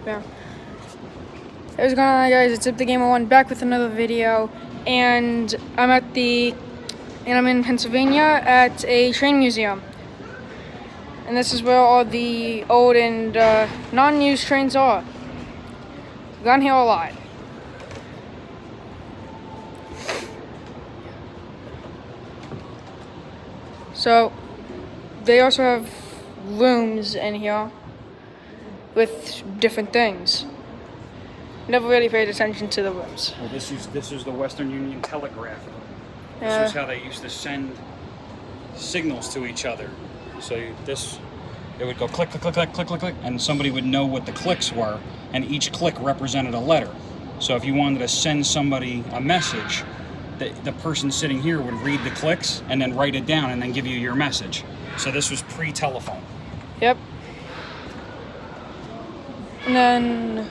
Yeah. Hey, what's going on, guys? It's ZipTheGamer1 back with another video, and I'm in Pennsylvania at a train museum, and this is where all the old and non-used trains are. I've gone here a lot. So they also have rooms in here with different things. Never really paid attention to the rooms. Well, this is the Western Union Telegraph. Yeah. This is how they used to send signals to each other. So it would go click, click, click, click, click, click, click, and somebody would know what the clicks were, and each click represented a letter. So if you wanted to send somebody a message, the person sitting here would read the clicks and then write it down and then give you your message. So this was pre-telephone. Yep. And then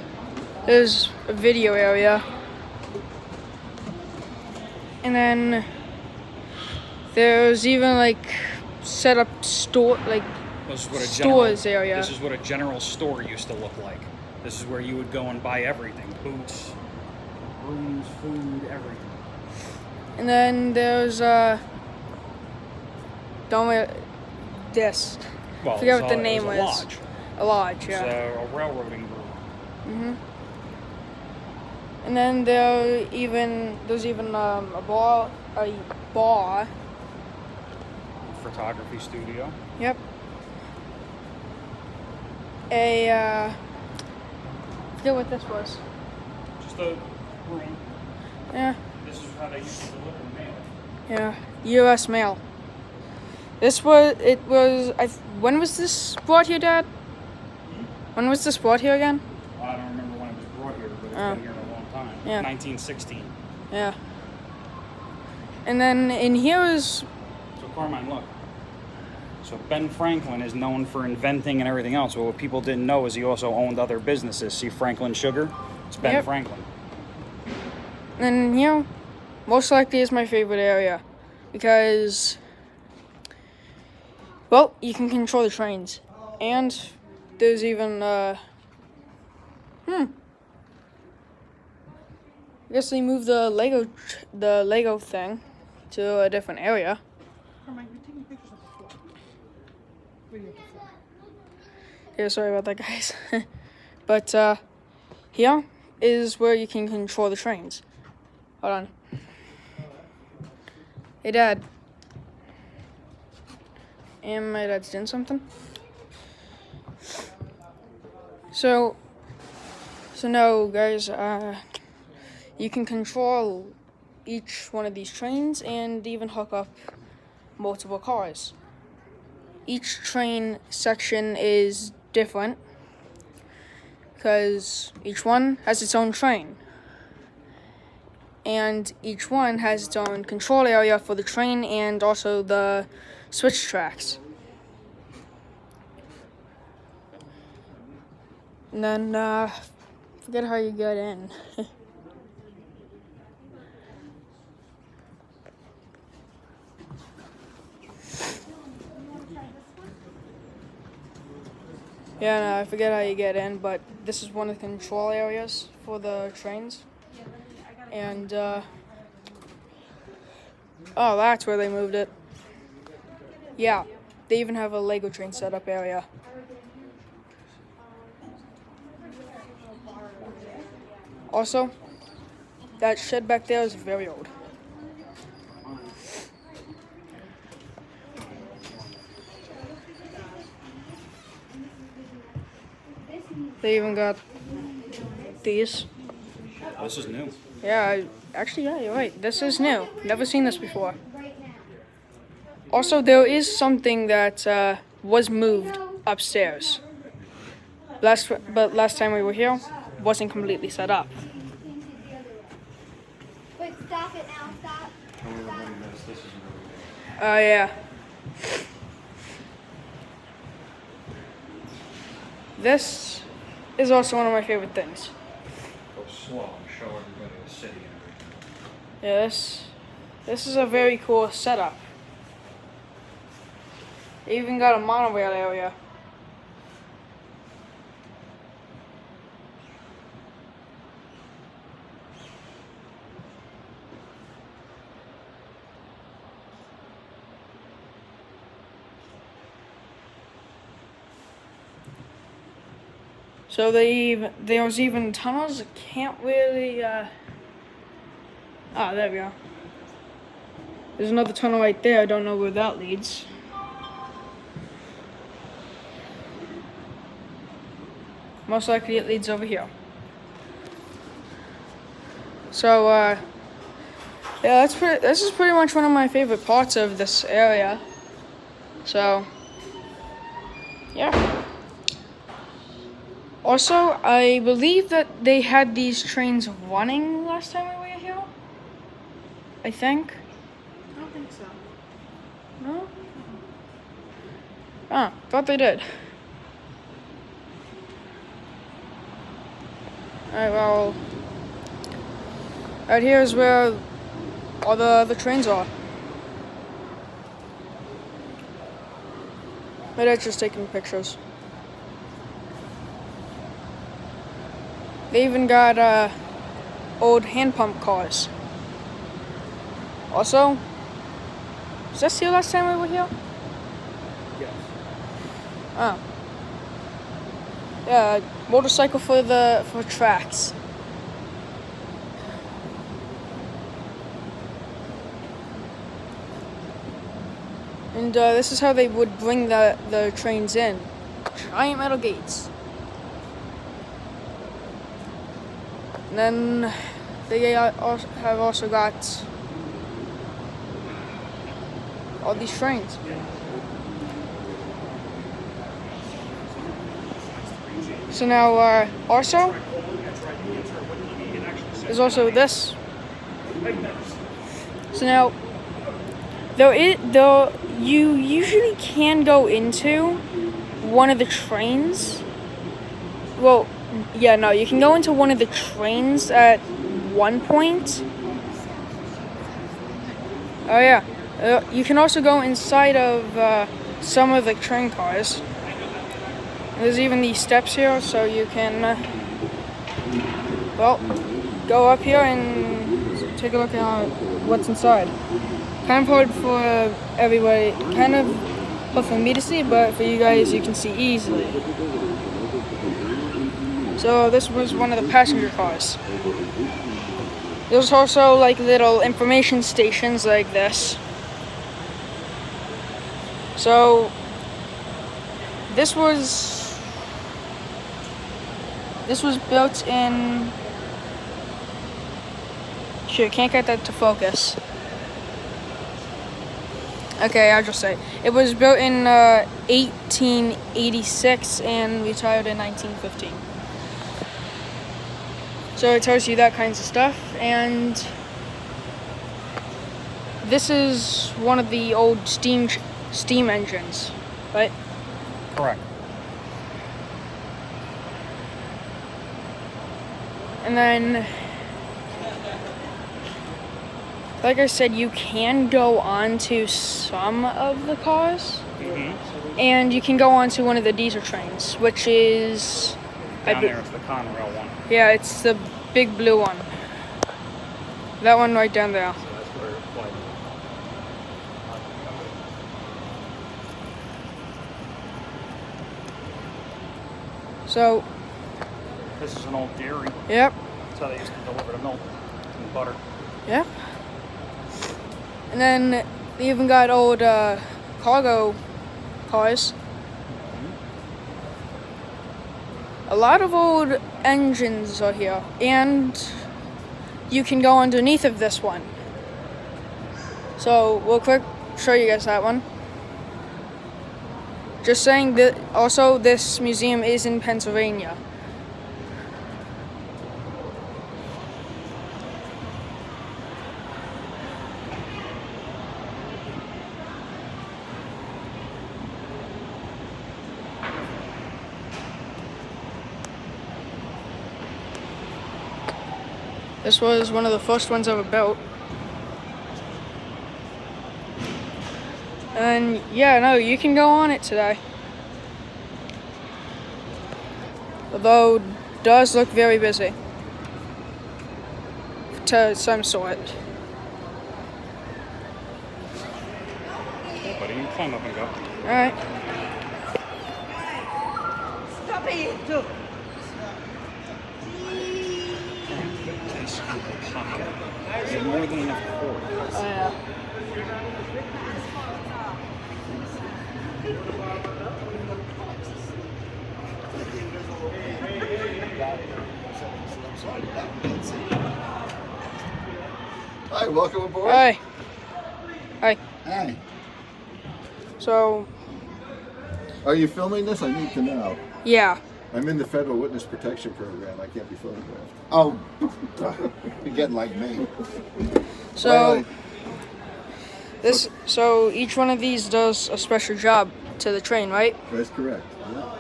there's a video area. And then there's even like set up stores area. This is what a general store used to look like. This is where you would go and buy everything: boots, rooms, food, everything. And then there's this. Well, I forget what the name was. Lodge. A lodge, yeah. It's a railroading group. And then there's even a bar. Photography studio. Yep. Forget what this was. Just a room. Yeah. This is how they used to deliver mail. Yeah. U.S. mail. When was this brought here, Dad? When was this brought here again? I don't remember when it was brought here, but it's been here a long time. Yeah. 1916. Yeah. And then in here is... So Carmine, look. So Ben Franklin is known for inventing and everything else. But what people didn't know is he also owned other businesses. See Franklin Sugar? It's Ben Franklin. And here, most likely is my favorite area. Because, well, you can control the trains. And there's even, I guess they moved the Lego thing to a different area. Yeah, sorry about that, guys. But here is where you can control the trains. Hold on. Hey, Dad. And my dad's doing something. So now, guys, you can control each one of these trains and even hook up multiple cars. Each train section is different because each one has its own train. And each one has its own control area for the train and also the switch tracks. And then, forget how you get in. Yeah, no, I forget how you get in, but this is one of the control areas for the trains. And, oh, that's where they moved it. Yeah, they even have a Lego train setup area. Also, that shed back there is very old. They even got these. This is new. Yeah, yeah, you're right. This is new. Never seen this before. Also, there is something that was moved upstairs. But last time we were here, wasn't completely set up. Wait, stop it now, stop. Oh, yeah. This is also one of my favorite things. Go slow and show everybody the city and everything. Yeah, this is a very cool setup. They even got a monorail area. So there was even tunnels. I can't really. There we go. There's another tunnel right there. I don't know where that leads. Most likely it leads over here. So, yeah, this is pretty much one of my favorite parts of this area. So, yeah. Also, I believe that they had these trains running last time we were here. I think. I don't think so. No? Ah, thought they did. Alright, well, right here is where all the trains are. My dad's just taking pictures. They even got old hand pump cars. Also, was this here last time we were here? Yes. Oh. Yeah, motorcycle for tracks. And this is how they would bring the trains in. Giant metal gates. And then they have also got all these trains. So now, also, there's also this. So now, though you usually can go into one of the trains. Well, yeah, no, you can go into one of the trains at one point. Oh yeah, you can also go inside of some of the train cars. There's even these steps here, so you can, well, go up here and take a look at what's inside. Kind of hard for everybody, kind of hard for me to see, but for you guys, you can see easily. So this was one of the passenger cars. There's also like little information stations like this. So this was built in. Sure, can't get that to focus. Okay, I'll just say it was built in 1886 and retired in 1915. So it tells you that kinds of stuff, and this is one of the old steam engines, right? Correct. And then, like I said, you can go on to some of the cars, and you can go on to one of the diesel trains, which is Down there is the Conrail one. yeah, it's the big blue one. That one right down there. So that's where it's like. So, This is an old dairy. yep, That's how they used to deliver the milk and butter. yep. And then they even got old cargo cars. A lot of old engines are here, and you can go underneath of this one. So we'll quick show you guys that one. Just saying that also this museum is in Pennsylvania. This was one of the first ones ever built. And yeah, no, you can go on it today. Although it does look very busy. To some sort. Okay, buddy, you can climb up and go. Alright. Stop it! nice pocket. You have more than enough cord. Oh, yeah. Hi, welcome aboard. Hi. Hi. Hi. So, Are you filming this? I need to know. yeah. I'm in the Federal Witness Protection Program. I can't be photographed. Oh, you're getting like me. So, so each one of these does a special job to the train, right? That's correct.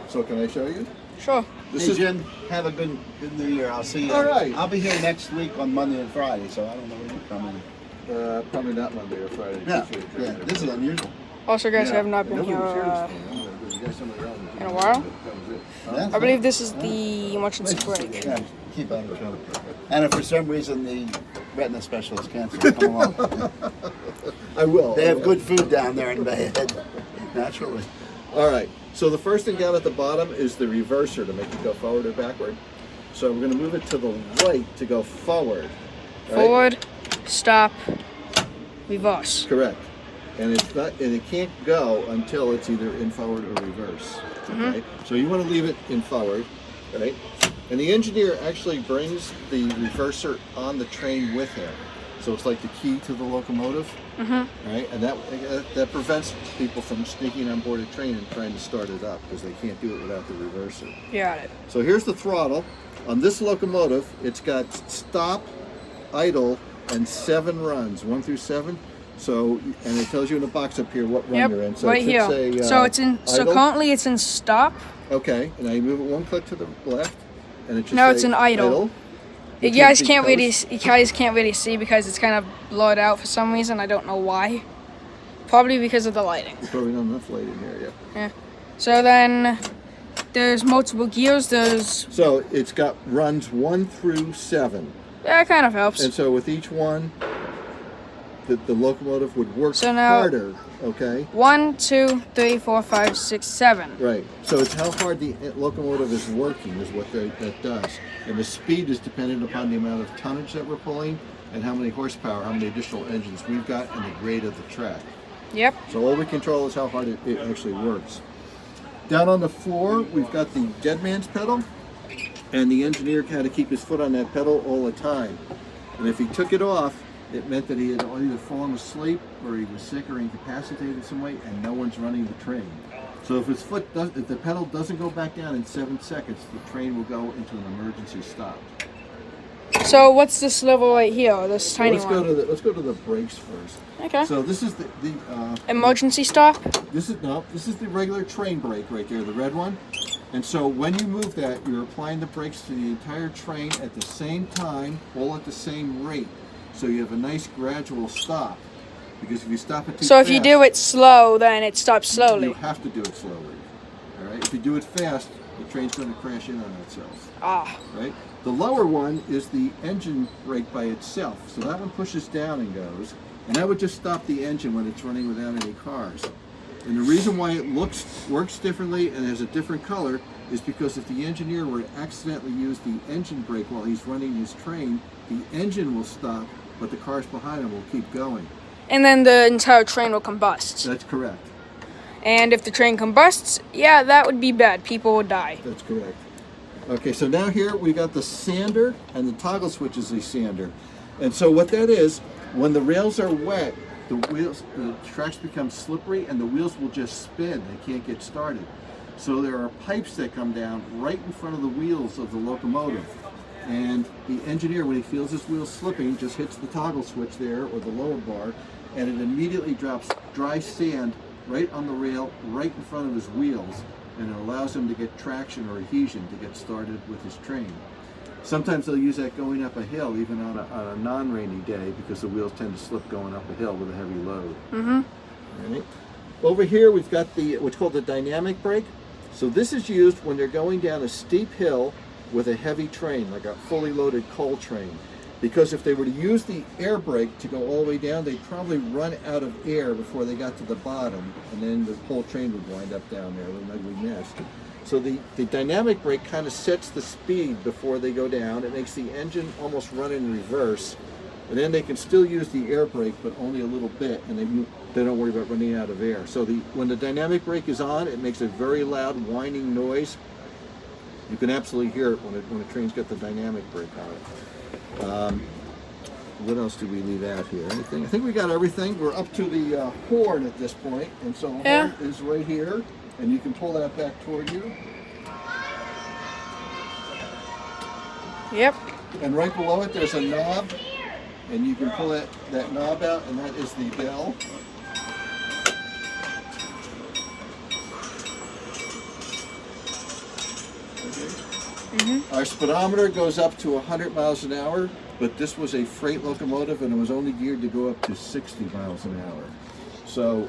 So can I show you? Sure. Hey, Jen, have a good New Year. I'll see you. All right. I'll be here next week on Monday and Friday, so I don't know when you're coming. Probably not Monday or Friday. Yeah, yeah. This is unusual. Also, guys, I have not Yeah, been here nobody shares this thing. You got somebody else. in a while. Yeah. I believe this is the emergency break. Yeah, keep on each other. And if for some reason the retina specialist canceled, come along. I will. They have good food down there in Bayhead, naturally. All right. So the first thing down at the bottom is the reverser to make it go forward or backward. So we're going to move it to the right to go forward. Right? Forward, stop, reverse. Correct. And it's not, and it can't go until it's either in forward or reverse. Okay. So you want to leave it in forward, right? And the engineer actually brings the reverser on the train with him. So it's like the key to the locomotive, right? And that prevents people from sneaking on board a train and trying to start it up because they can't do it without the reverser. Got it. So here's the throttle. On this locomotive, it's got stop, idle, and 7 runs, 1 through 7. So, and it tells you in the box up here what run Yep, you're in. So right it should here. say, So it's in. So idle. currently it's in stop. Okay, and now you move it 1 click to the left, and it should Now say it's in idle. You Which guys is can't really. because- You guys can't really see because it's kind of blurred out for some reason. I don't know why. Probably because of the lighting. There's probably not enough light in here, yeah. So then, there's multiple gears. There's So it's got runs 1 through 7. that kind of helps. And so with each one, the locomotive would work So now- harder, okay? 1, 2, 3, 4, 5, 6, 7. Right. So it's how hard the locomotive is working is what that does. And the speed is dependent upon the amount of tonnage that we're pulling and how many horsepower, how many additional engines we've got, and the grade of the track. Yep. So all we control is how hard it actually works. Down on the floor, we've got the dead man's pedal, and the engineer had to keep his foot on that pedal all the time. And if he took it off, it meant that he had either fallen asleep or he was sick or incapacitated some way, and no one's running the train. So if if the pedal doesn't go back down in 7 seconds, the train will go into an emergency stop. So what's this level right here? This tiny let's one. let's go to the brakes first. Okay. So this is the Emergency stop. this is the regular train brake right there, the red one. And so when you move that, you're applying the brakes to the entire train at the same time, all at the same rate. So you have a nice gradual stop. Because if you stop it too So fast, if you do it slow, then it stops you slowly. have to do it slowly. All right. If you do it fast, the train's going to crash in on itself. Ah. Right. The lower one is the engine brake by itself. So that one pushes down and goes, and that would just stop the engine when it's running without any cars. And the reason why it works differently and has a different color is because if the engineer were to accidentally use the engine brake while he's running his train, the engine will stop, but the cars behind him will keep going. And then the entire train will combust. That's correct. And if the train combusts, yeah, that would be bad. People would die. That's correct. Okay, so now here we got the sander, and the toggle switch is the sander. And so what that is, when the rails are wet, the tracks become slippery and the wheels will just spin. They can't get started. So there are pipes that come down right in front of the wheels of the locomotive. And the engineer, when he feels his wheels slipping, just hits the toggle switch there, or the lower bar, and it immediately drops dry sand right on the rail, right in front of his wheels, and it allows him to get traction or adhesion to get started with his train. Sometimes they'll use that going up a hill, even on a non-rainy day, because the wheels tend to slip going up a hill with a heavy load. Mm-hmm. Right. Over here we've got what's called the dynamic brake. So this is used when they're going down a steep hill with a heavy train, like a fully loaded coal train. Because if they were to use the air brake to go all the way down, they'd probably run out of air before they got to the bottom, and then the whole train would wind up down there with an ugly mess. So the dynamic brake kind of sets the speed before they go down. It makes the engine almost run in reverse. And then they can still use the air brake, but only a little bit, and they don't worry about running out of air. So when the dynamic brake is on, it makes a very loud whining noise. You can absolutely hear it when a train's got the dynamic brake on it. What else did we leave out here? Anything? I think we got everything. We're up to the horn at this point, and so the Yeah. horn is right here, and you can pull that back toward you. Yep. And right below it, there's a knob, and you can pull that knob out, and that is the bell. Our speedometer goes up to 100 miles an hour, but this was a freight locomotive, and it was only geared to go up to 60 miles an hour. So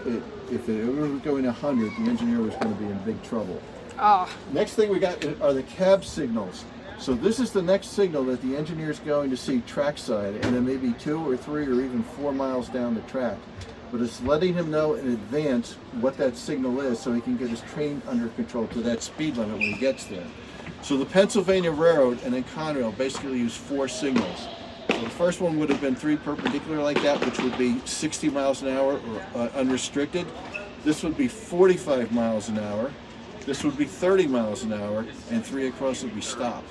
if it was going 100, the engineer was going to be in big trouble. Ah. Next thing we got are the cab signals. So this is the next signal that the engineer is going to see trackside, and it may be 2 or 3 or even 4 miles down the track. But it's letting him know in advance what that signal is so he can get his train under control to that speed limit when he gets there. So the Pennsylvania Railroad and then Conrail basically use 4 signals. So the first one would have been 3 perpendicular like that, which would be 60 miles an hour or unrestricted. This would be 45 miles an hour. This would be 30 miles an hour, and 3 across would be stop.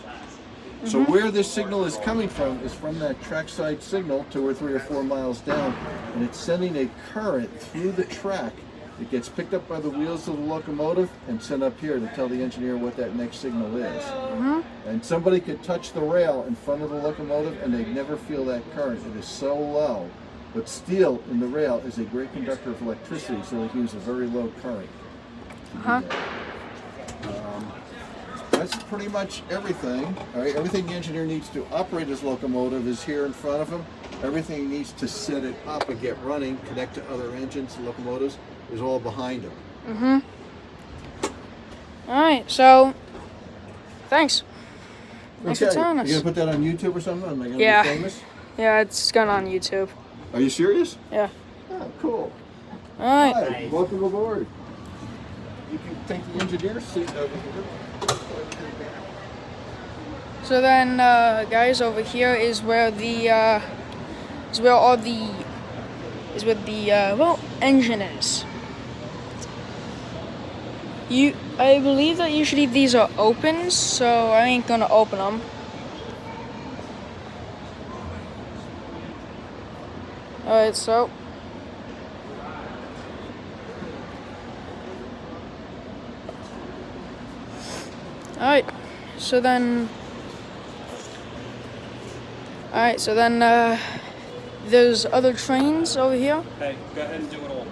So where this signal is coming from is from that trackside signal 2 or 3 or 4 miles down, and it's sending a current through the track. It gets picked up by the wheels of the locomotive and sent up here to tell the engineer what that next signal is. And somebody could touch the rail in front of the locomotive and they'd never feel that current. It is so low. But steel in the rail is a great conductor of electricity, so they use a very low current. That's pretty much everything. All right, everything the engineer needs to operate his locomotive is here in front of him. Everything he needs to set it up and get running, connect to other engines and locomotives, is all behind him. All right. So, thanks. Thanks for Okay, telling you us. gonna put that on YouTube or something? Am I gonna Yeah. be famous? Yeah, it's gone on YouTube. Are you serious? Yeah. Oh, cool. All right. Hi, welcome aboard. You can take the engineer's seat over here. So then, guys, over here is where the engine is. I believe that usually these are open, so I ain't gonna open them. All right, so. All right, so then. Alright, so then there's other trains over here. Hey, go ahead and do it all.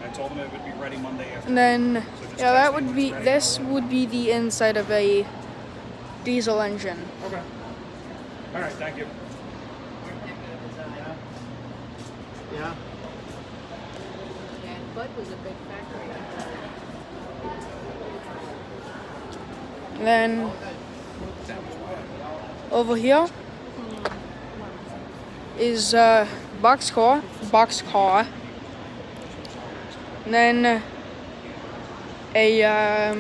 I told them it would be ready Monday afternoon. And then, just yeah, that text me would when be, it's ready. this would be the inside of a diesel engine. Okay. All right, thank you. Yeah. And Bud was a big factory. And then over here is boxcar. And then I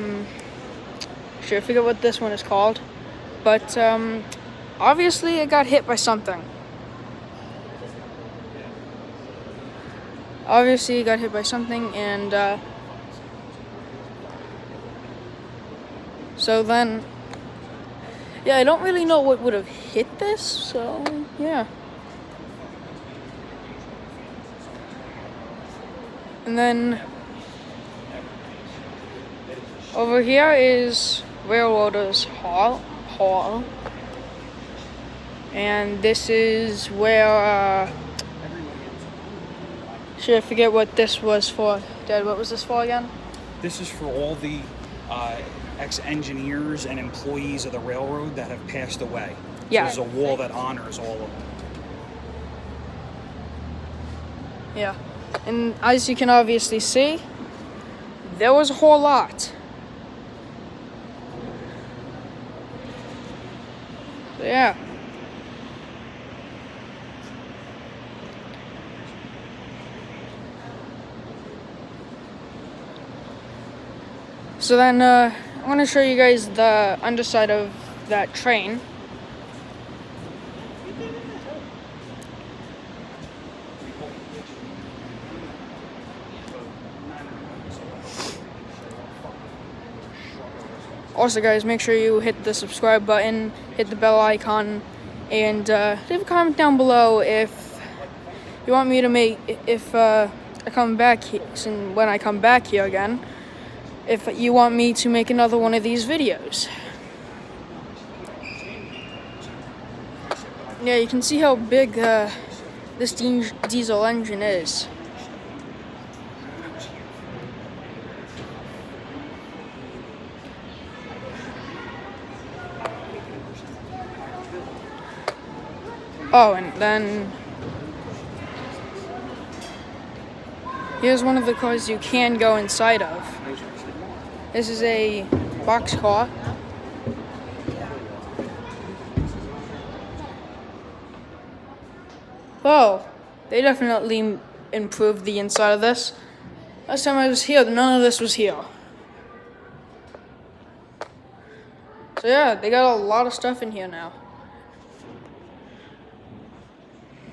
forget what this one is called, but obviously it got hit by something. Obviously it got hit by something, and so then, yeah, I don't really know what would have hit this, so yeah. And then over here is Railroaders Hall. And this is where, I forget what this was for. Dad, what was this for again? This is for all the ex-engineers and employees of the railroad that have passed away. Yeah. So there's a wall that honors all of them. Yeah. And as you can obviously see, there was a whole lot. So, yeah. So then I want to show you guys the underside of that train. Also guys, make sure you hit the subscribe button, hit the bell icon, and leave a comment down below if you want me to make, if I come back when I come back here again, if you want me to make another one of these videos. Yeah, you can see how big this diesel engine is. Oh, and then here's one of the cars you can go inside of. This is a boxcar. Whoa, they definitely improved the inside of this. Last time I was here, none of this was here. So yeah, they got a lot of stuff in here now.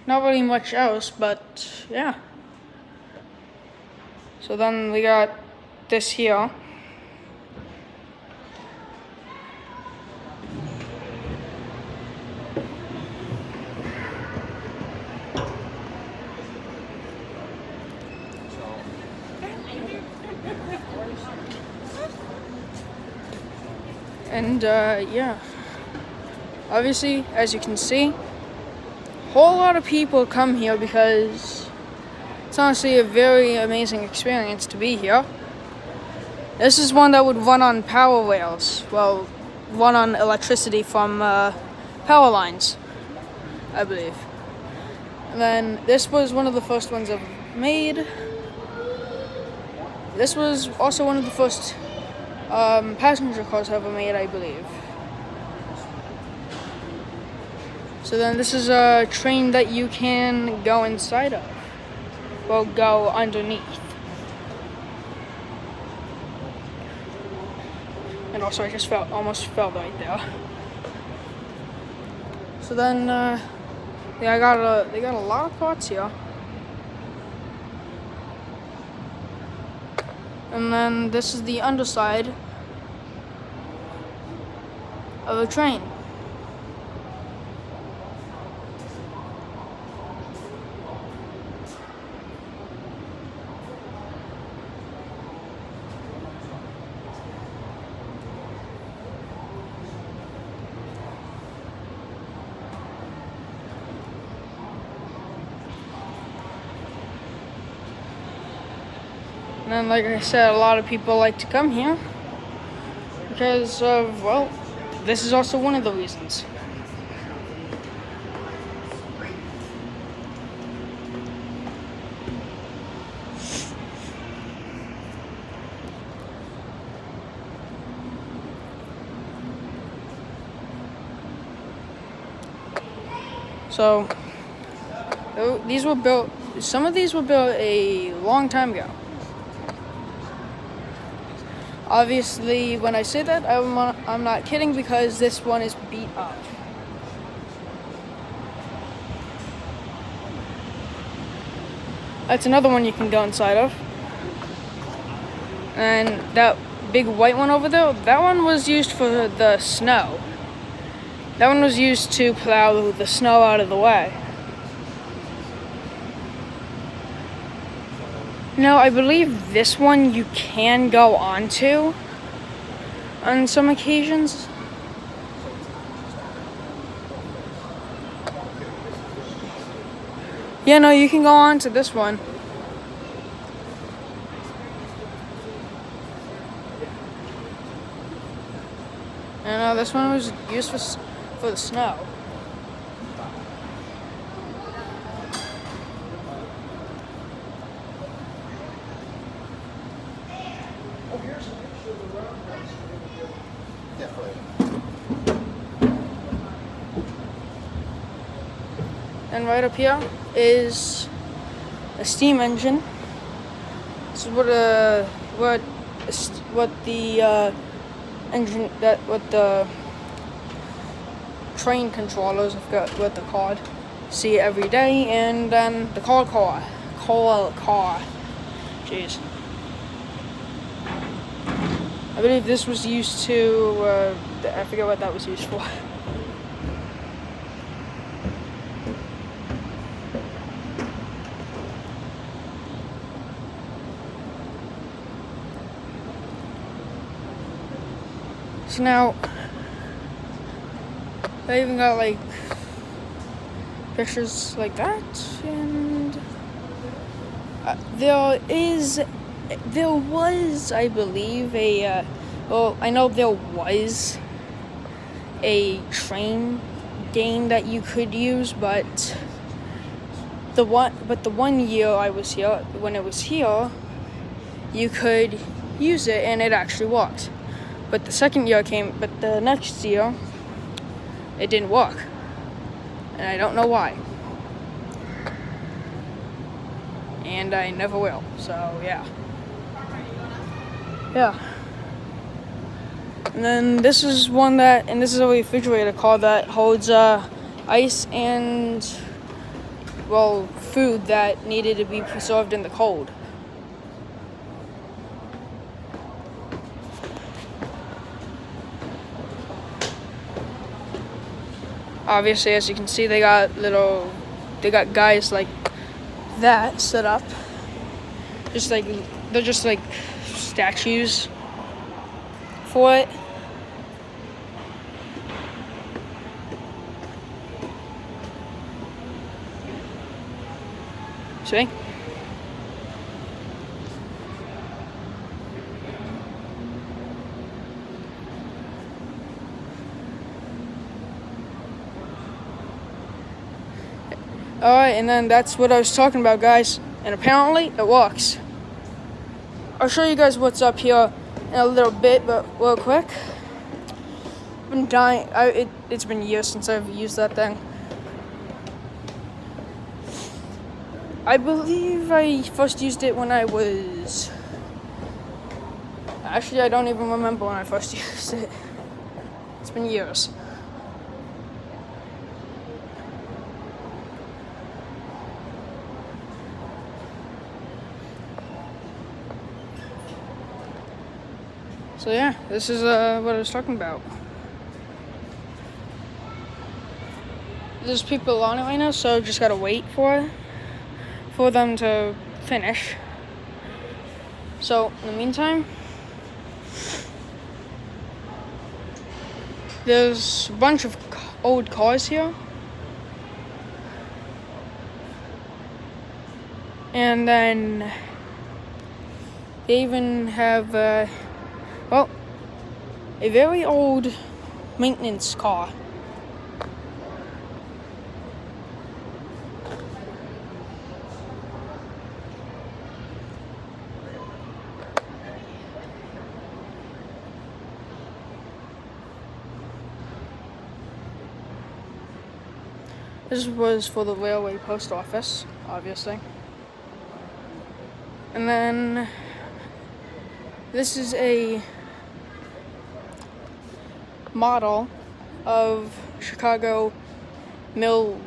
Not really much else, but yeah. So then we got this here. And yeah, obviously, as you can see, whole lot of people come here because it's honestly a very amazing experience to be here. This is one that would run on power rails, well, run on electricity from power lines, I believe. And then this was one of the first ones I've made. This was also one of the first passenger cars ever made, I believe. So then this is a train that you can go inside of, or go underneath. And also I just almost fell right there. So then, yeah, they got a lot of parts here. And then this is the underside of a train. And then, like I said, a lot of people like to come here because of, well, this is also one of the reasons. So, these were built, some of these were built a long time ago. Obviously, when I say that, I'm not kidding because this one is beat up. That's another one you can go inside of. And that big white one over there, that one was used for the snow. That one was used to plow the snow out of the way. No, I believe this one you can go onto on some occasions. Yeah, no, you can go on to this one. And this one was used for the snow. And right up here is a steam engine. This is what engine what the train controllers, I forgot what they're called, see it every day. And then the coal car. Jeez. I believe this was used to, I forget what that was used for. So now, I even got like pictures like that, and there was, I believe, I know there was a train game that you could use, but the one year I was here, when it was here, you could use it and it actually worked. But the next year, it didn't work. And I don't know why. And I never will, so yeah. Yeah. And then this is this is a refrigerator car that holds ice and, well, food that needed to be preserved in the cold. Obviously, as you can see, they got guys like that set up. They're just like statues for it. See? Alright, and then that's what I was talking about, guys. And apparently, it works. I'll show you guys what's up here in a little bit, but real quick. I've been dying. It's been years since I've used that thing. I believe I first used it when I was... Actually, I don't even remember when I first used it. It's been years. So yeah, this is what I was talking about. There's people on it right now, so just gotta wait for them to finish. So in the meantime, there's a bunch of old cars here, and then they even have a very old maintenance car. This was for the railway post office, obviously. And then this is a model of Chicago Mill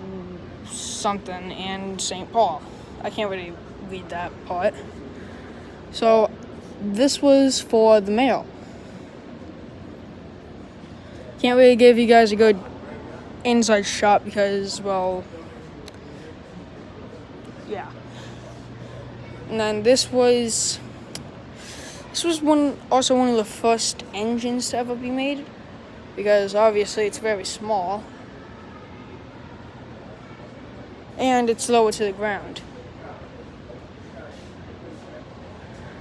something and St. Paul. I can't really read that part. So this was for the mail. Can't really give you guys a good inside shot because, well, yeah. And then this was also one of the first engines to ever be made, because obviously it's very small and it's lower to the ground.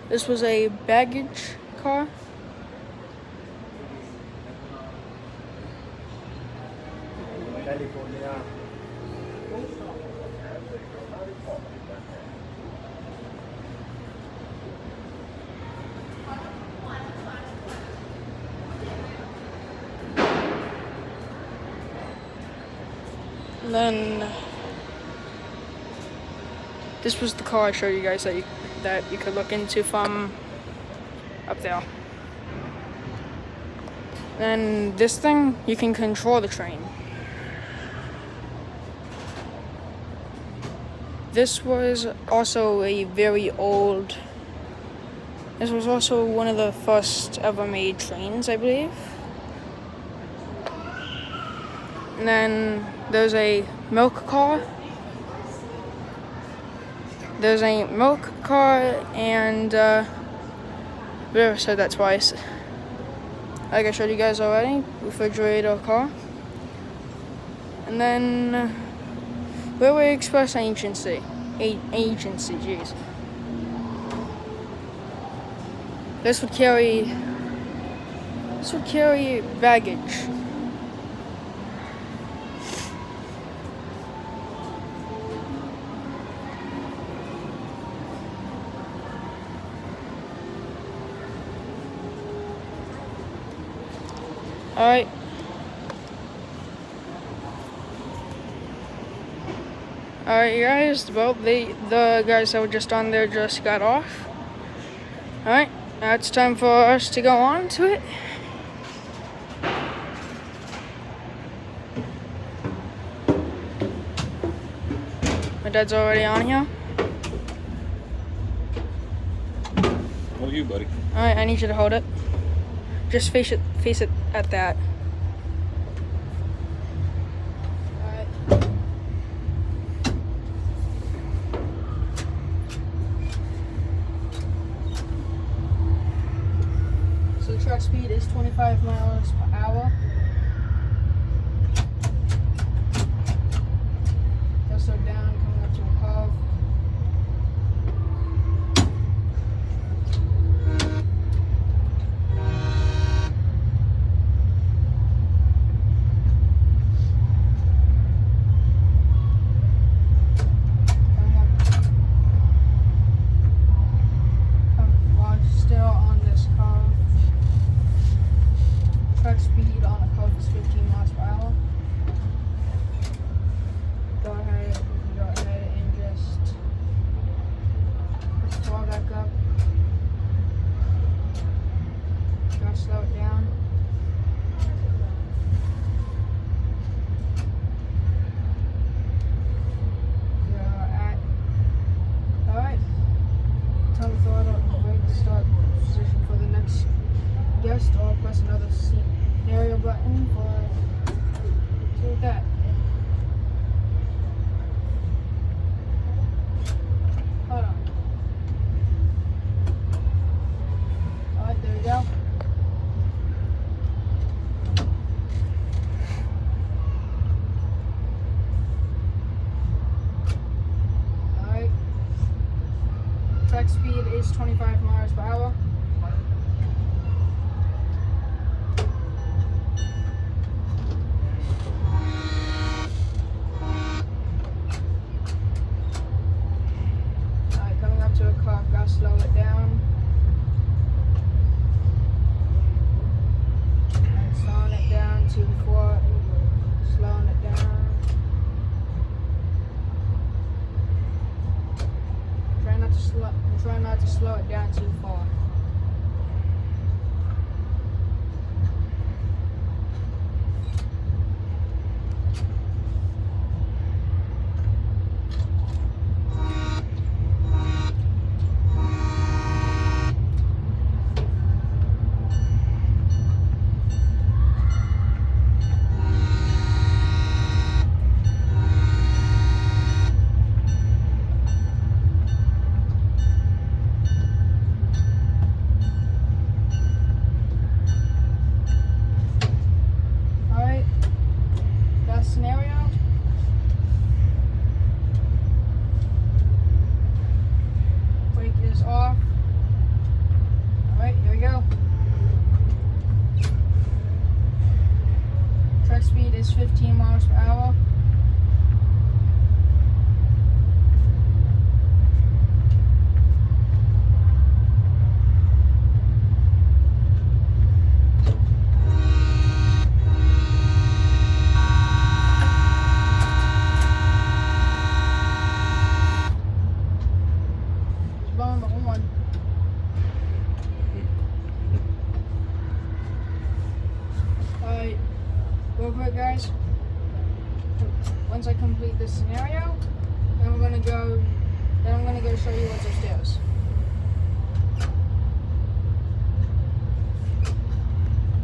This was a baggage car. And then this was the car I showed you guys that you could look into from up there. And this thing, you can control the train. This was also a very old. This was also one of the first ever made trains, I believe. And then there's a milk car. There's a milk car and we already said that twice. Like I showed you guys already, refrigerator car. And then Railway Express Agency. Agency, jeez. This would carry baggage. Alright. Alright guys, well the guys that were just on there just got off. Alright, now it's time for us to go on to it. My dad's already on here. What are you, buddy? Alright, I need you to hold it. Just face it at that. Alright. So the track speed is 25 miles per hour. Just slow down, coming up to a curve. Speed on a curve is 15 miles per hour. Go ahead and just slow back up. Gonna slow it down. Alright. Tell the throttle and brake to start position for the next guest, or press another scenario button for that. Hold on. Alright, there we go. Alright. Track speed is 25 miles per hour. Slow it down. And slowing it down to 4. Slowing it down. Try not to slow it down too far. Scenario. Brake is off. Alright, here we go. Track speed is 15 miles per hour. real quick, guys. Once I complete this scenario, then I'm gonna go show you what's upstairs.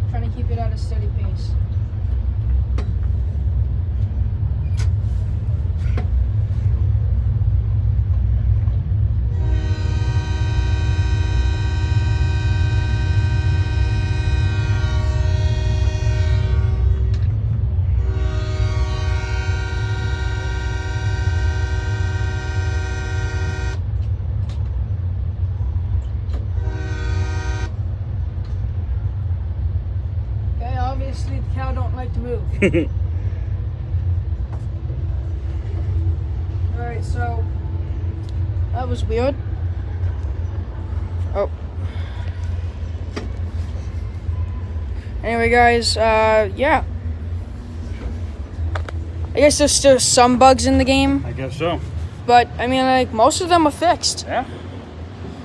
Trying to keep it at a steady pace. Obviously, the cow don't like to move. Alright, so that was weird. Oh. Anyway, guys, yeah. I guess there's still some bugs in the game, I guess so. but I mean, like, most of them are fixed. Yeah.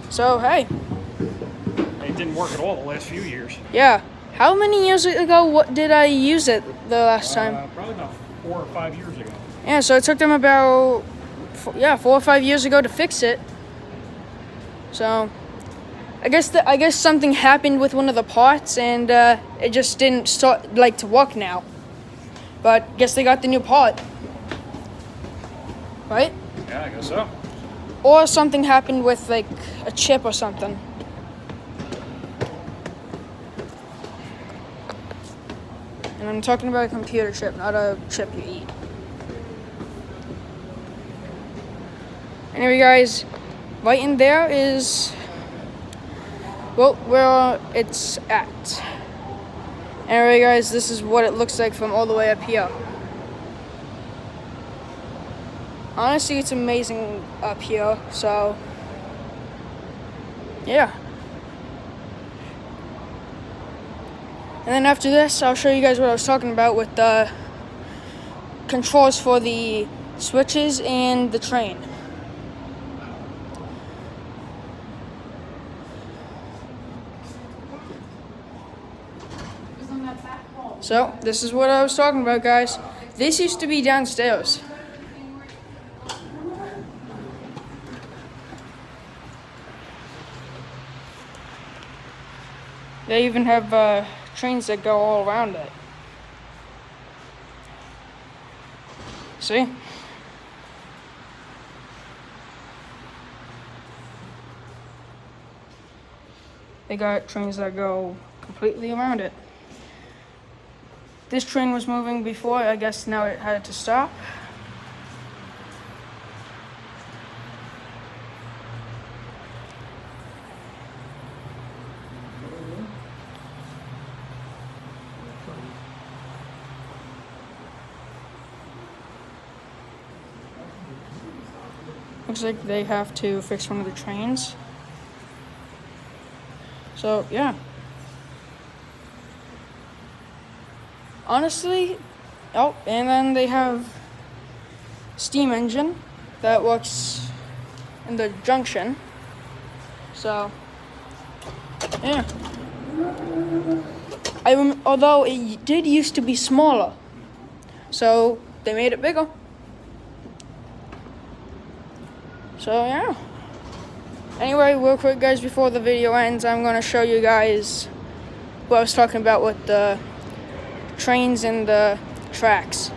So, hey, It didn't work at all the last few years. yeah. How many years ago did I use it the last time? Probably about 4 or 5 years ago. Yeah, so it took them about 4 or 5 years ago to fix it. So I guess something happened with one of the parts, and it just didn't start like to work now. But guess they got the new part, right? Yeah, I guess so. Or something happened with like a chip or something. And I'm talking about a computer chip, not a chip you eat. Anyway, guys, right in there is, well, where it's at. Anyway, guys, this is what it looks like from all the way up here. Honestly, it's amazing up here, so yeah. And then after this, I'll show you guys what I was talking about with the controls for the switches and the train. So, this is what I was talking about, guys. This used to be downstairs. They even have trains that go all around it. See? They got trains that go completely around it. This train was moving before, I guess now it had to stop. Looks like they have to fix one of the trains. So, yeah. Honestly, oh, and then they have steam engine that works in the junction. So, yeah. Although it did used to be smaller, so they made it bigger. So, yeah. Anyway, real quick, guys, before the video ends, I'm going to show you guys what I was talking about with the trains and the tracks.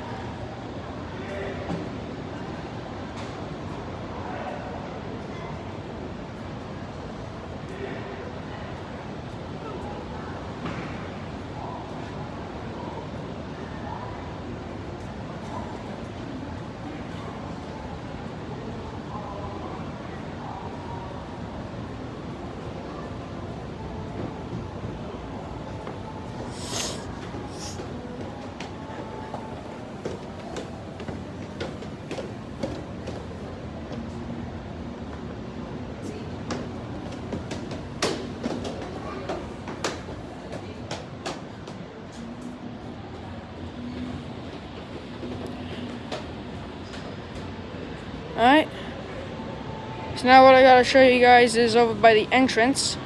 Alright, so now what I gotta show you guys is over by the entrance.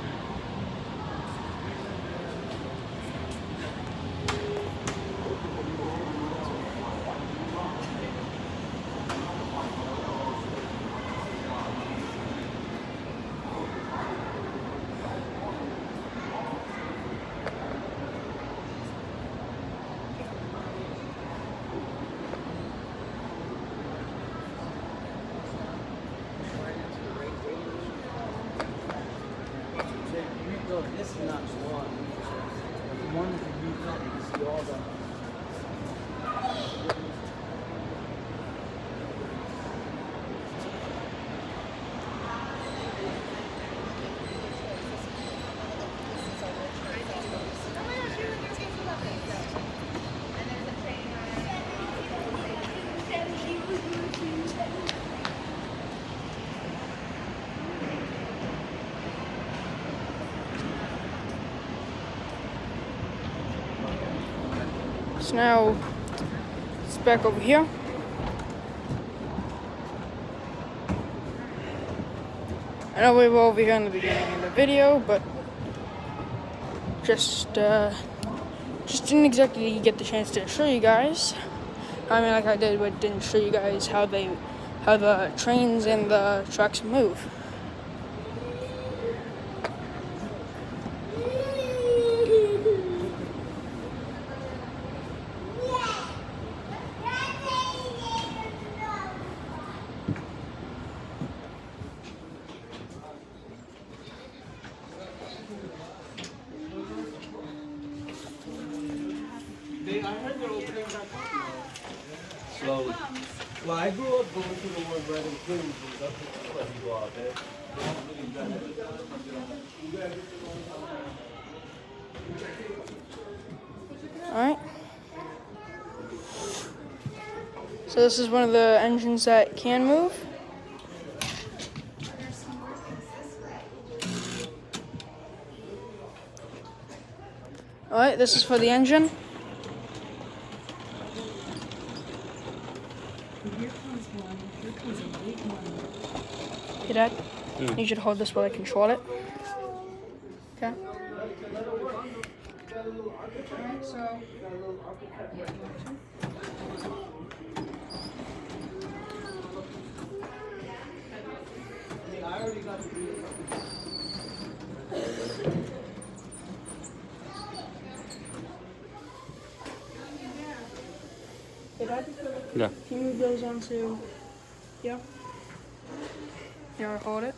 So now it's back over here. I know we were over here in the beginning of the video, but just didn't exactly get the chance to show you guys. I mean, like I did, but didn't show you guys how the trains and the trucks move. I heard they're opening back up now. Slowly. Well, I grew up going to the one right in Queens. That's what you go out there. Alright. So this is one of the engines that can move. Alright, this is for the engine. Hey Dad, I need you to hold this while I control it. Okay. Alright, so hey Dad, Yeah. can you move those onto here? Here, hold it.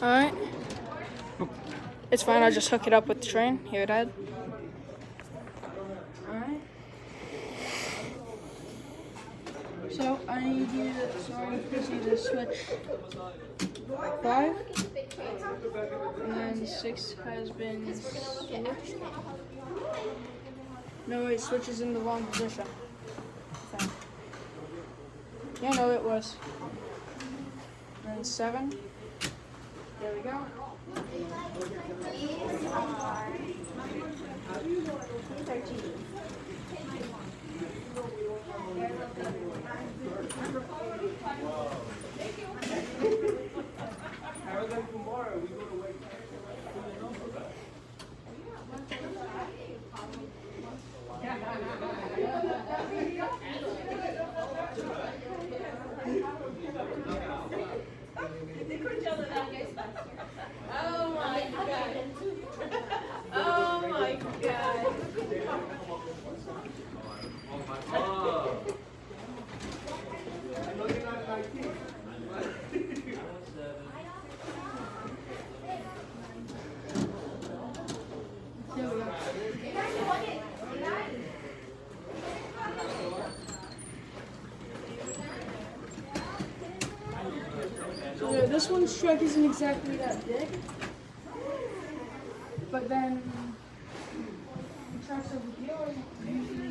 Alright. It's fine, I'll just hook it up with the train. Here, Dad. Alright. So I need you to switch 5. And then 6 has been switched. No, it switches in the wrong position. Okay. Yeah, no, it was. And then 7. There we go. Oh my god. Oh my god. So this one's truck isn't exactly that big, but then the trucks over here are usually.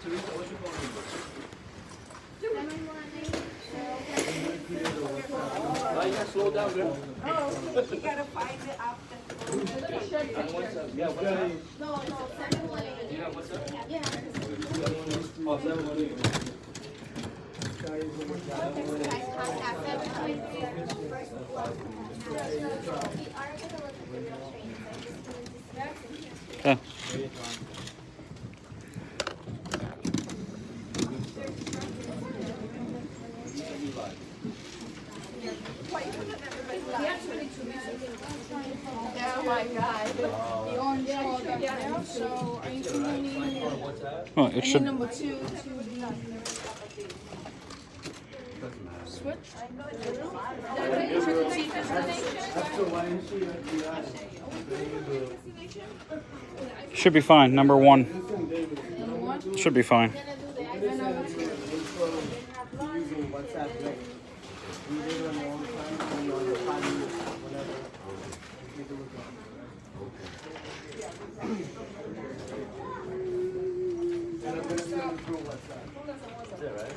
Teresa, what's your phone number? Now you gotta slow down, girl. You gotta find it after. Yeah, what's up? Yeah, what's up? Oh, 718. Okay. Oh my God. The orange ball back there. So I think we need Oh, it should. number 2 to be switched. Should be fine. Number 1 Number 1. should be fine. And number 2. Using WhatsApp next. We did it on the own time, and on the 5 minutes, whatever. Take a look at it. And I'm gonna send it through WhatsApp. Is that right?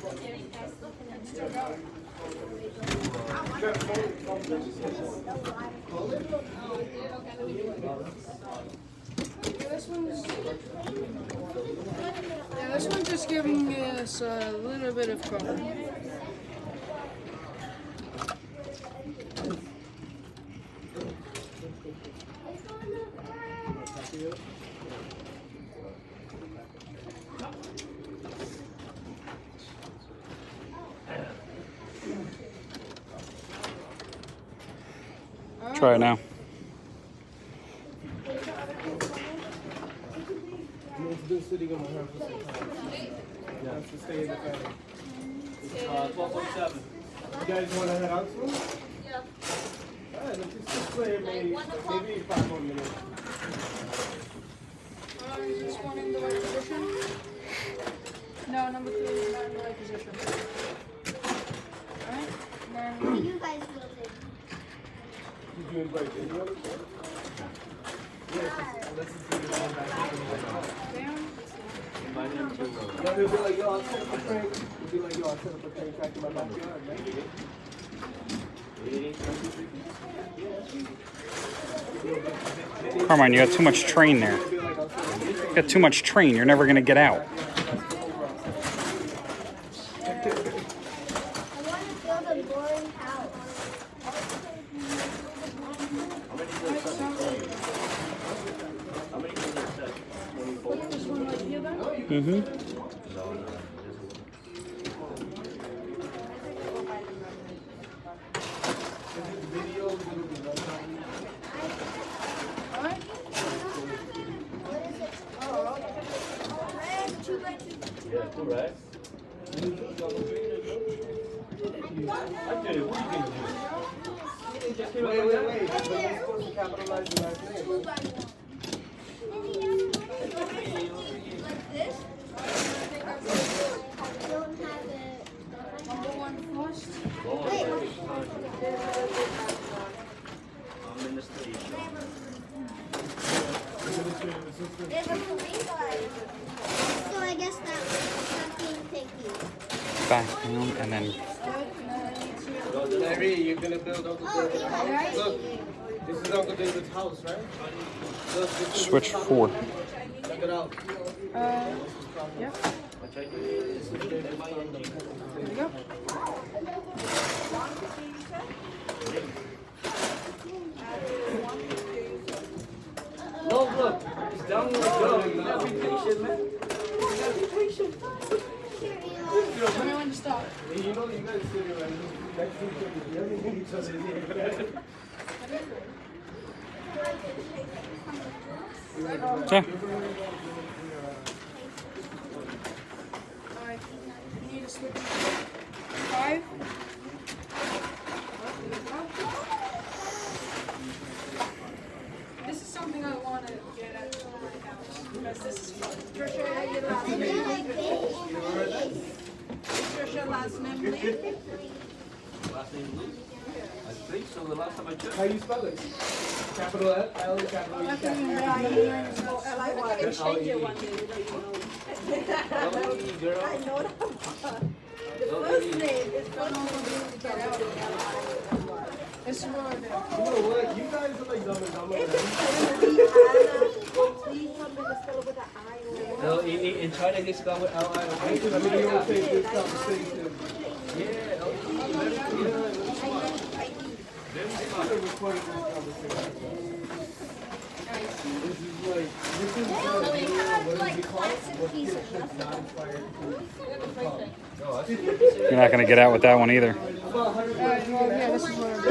This one's just giving us a little bit of color. Try it now. Been sitting on my hair for some time. Yeah, to stay in the family. 12:47. You guys want to head out soon? Yeah. Alright, let's just play maybe 5 more minutes. Is this one in the right position? No, number 3 is not in the right position. Alright, then You guys will do. Did you invite anyone? Yes, let's just see this one back. down. No, they'll be like, yo, I'll set up a prank. They'll be like, yo, I'll set up a prank back in my backyard, man. Carmine, you got too much train there. You got too much train. You're never gonna get out. I want to build a boring house. Put this one right here then. Mm-hmm. Alright. Yeah, cool, right? Wait. But you're supposed to capitalize the last name. Like this? I don't have it. Number 1 first. There's a police light. So I guess that's being taken. Back down and then. Larry, you're gonna build Uncle Oh, David's house. yeah. Look, this is Uncle David's house, right? Look, this is Switch 4. Check it out. Yep. There we go. No, look, it's down the road. You gotta be patient, man. You gotta be patient. Tell me when to stop. You know, you guys sit here and next to each other. You haven't hit each other here. Okay. Alright. You need to switch 5. This is something I want to get at my house because this is fun. Trisha, your last name. Is your last name Lee? Last name Lee? I think so. The last time I checked. How you spell it? Capital L, capital E, capital L-I-Y. I can change it one day. L-E, girl. I know that. first name is fun to get out. This is what I do. You know what? You guys are like dumb and dumber. No, in China they spell with L-I. I mean, you don't take this conversation. Yeah, You're not gonna get out with that one either. Well, yeah, this is what I do.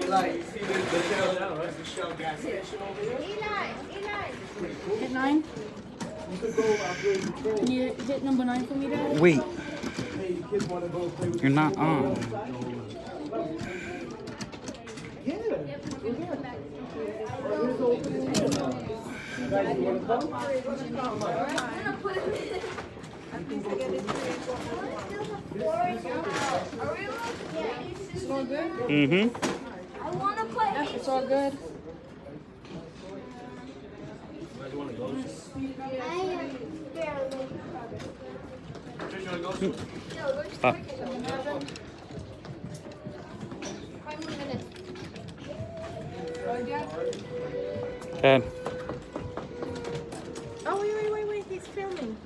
Eli, you see the Shell now, right? The Shell gas station over there. Hit 9. You could go upgrade the train. Can you hit number 9 for me, Dad? Wait, Hey, you kids want to go play with you're not on. Yeah. Here's the opening. You guys want to come? It's all good? Mm-hmm. It's all good. Stop. Dad. Oh, wait, he's filming.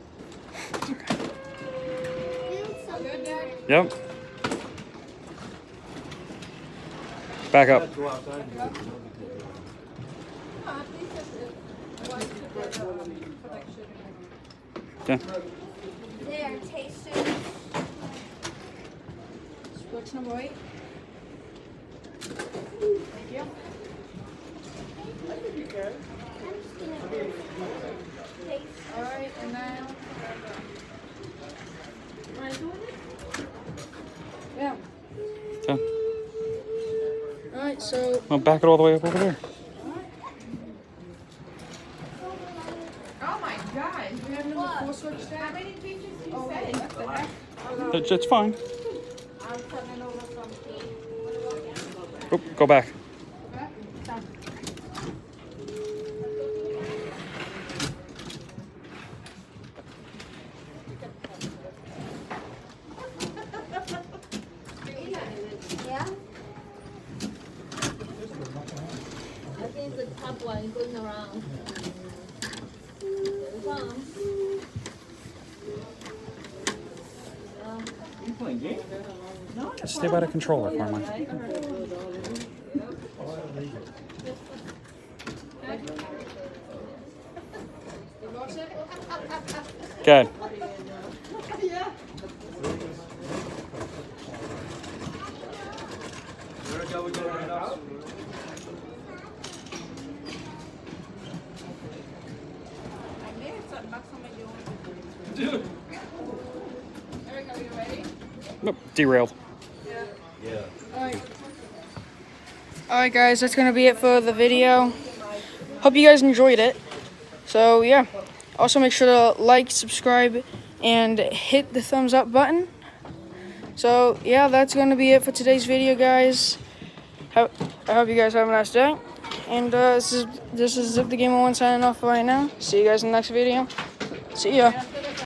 Yep. Back up. Okay. There, taste it. Switch number 8. Thank you. Alright, and then. Yeah. Okay. Alright, so. Well, back it all the way up over there. Oh my God. We have number 4 switch How there. many pictures did you say? What the heck? It's fine. I'm coming over from Kate. Oop, go back. Yeah? I think it's the top one going around. There it comes. You playing games? Stay by the controller, Carmine. Good. Eric, are you ready? Nope, derailed. Alright guys, that's gonna be it for the video. Hope you guys enjoyed it. So yeah. Also make sure to like, subscribe, and hit the thumbs up button. So yeah, that's gonna be it for today's video, guys. I hope you guys have a nice day. And this is Zip the Gamer 1 signing off for right now. See you guys in the next video. See ya.